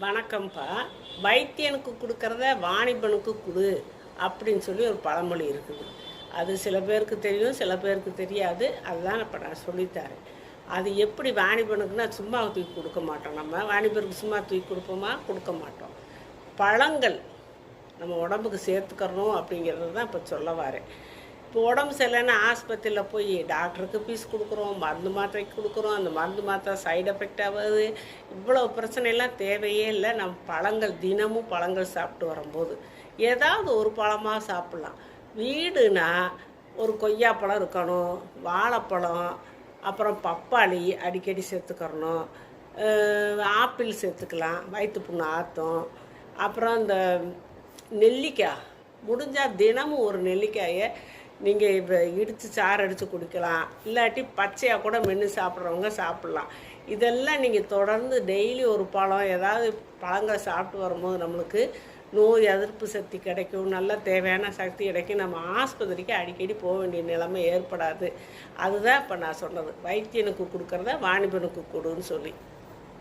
வணக்கம்ப்பா. வைத்தியனுக்கு கொடுக்கறத வாணிபனுக்கு கொடு அப்படின்னு சொல்லி ஒரு பழமொழி இருக்குது. அது சில பேருக்கு தெரியும், சில பேருக்கு தெரியாது. அதுதான் இப்போ நான் சொல்லித்தரேன். அது எப்படி வாணிபனுக்குன்னா சும்மா தூக்கி கொடுக்க மாட்டோம். நம்ம வாணிபருக்கு சும்மா தூக்கி கொடுப்போமா? கொடுக்க மாட்டோம். பழங்கள் நம்ம உடம்புக்கு சேர்த்துக்கிறணும் அப்படிங்கிறது தான் இப்போ சொல்ல வரேன். இப்போ உடம்பு சரியில்லைன்னா ஆஸ்பத்திரியில் போய் டாக்டருக்கு ஃபீஸ் கொடுக்குறோம், மருந்து மாத்திரைக்கு கொடுக்குறோம், அந்த மருந்து மாத்திரை சைடு எஃபெக்ட் ஆகுது. இவ்வளோ பிரச்சனையெல்லாம் தேவையே இல்லை. நம்ம பழங்கள் தினமும் பழங்கள் சாப்பிட்டு வரும்போது ஏதாவது ஒரு பழமாக சாப்பிட்லாம். வீடுனா ஒரு கொய்யாப்பழம் இருக்கணும், வாழைப்பழம், அப்புறம் பப்பாளி அடிக்கடி சேர்த்துக்கிறணும், ஆப்பிள் சேர்த்துக்கலாம், வயிற்று புண்ணு ஆற்றும். அப்புறம் இந்த நெல்லிக்காய் முடிஞ்சால் தினமும் ஒரு நெல்லிக்காயை நீங்கள் இப்போ இடித்து சாறு அடித்து குடிக்கலாம், இல்லாட்டி பச்சையாக கூட மென்று சாப்பிட்றவங்க சாப்பிட்லாம். இதெல்லாம் நீங்கள் தொடர்ந்து டெய்லி ஒரு பழம் ஏதாவது பழங்களை சாப்பிட்டு வரும்போது நம்மளுக்கு நோய் எதிர்ப்பு சக்தி கிடைக்கும், நல்ல தேவையான சக்தி கிடைக்கும். நம்ம ஆஸ்பத்திரிக்கு அடிக்கடி போக வேண்டிய நிலைமை ஏற்படாது. அதுதான் இப்போ நான் சொன்னது, வைத்தியனுக்கு கொடுக்குறத வாணிபனுக்கு கொடுன்னு சொல்லி.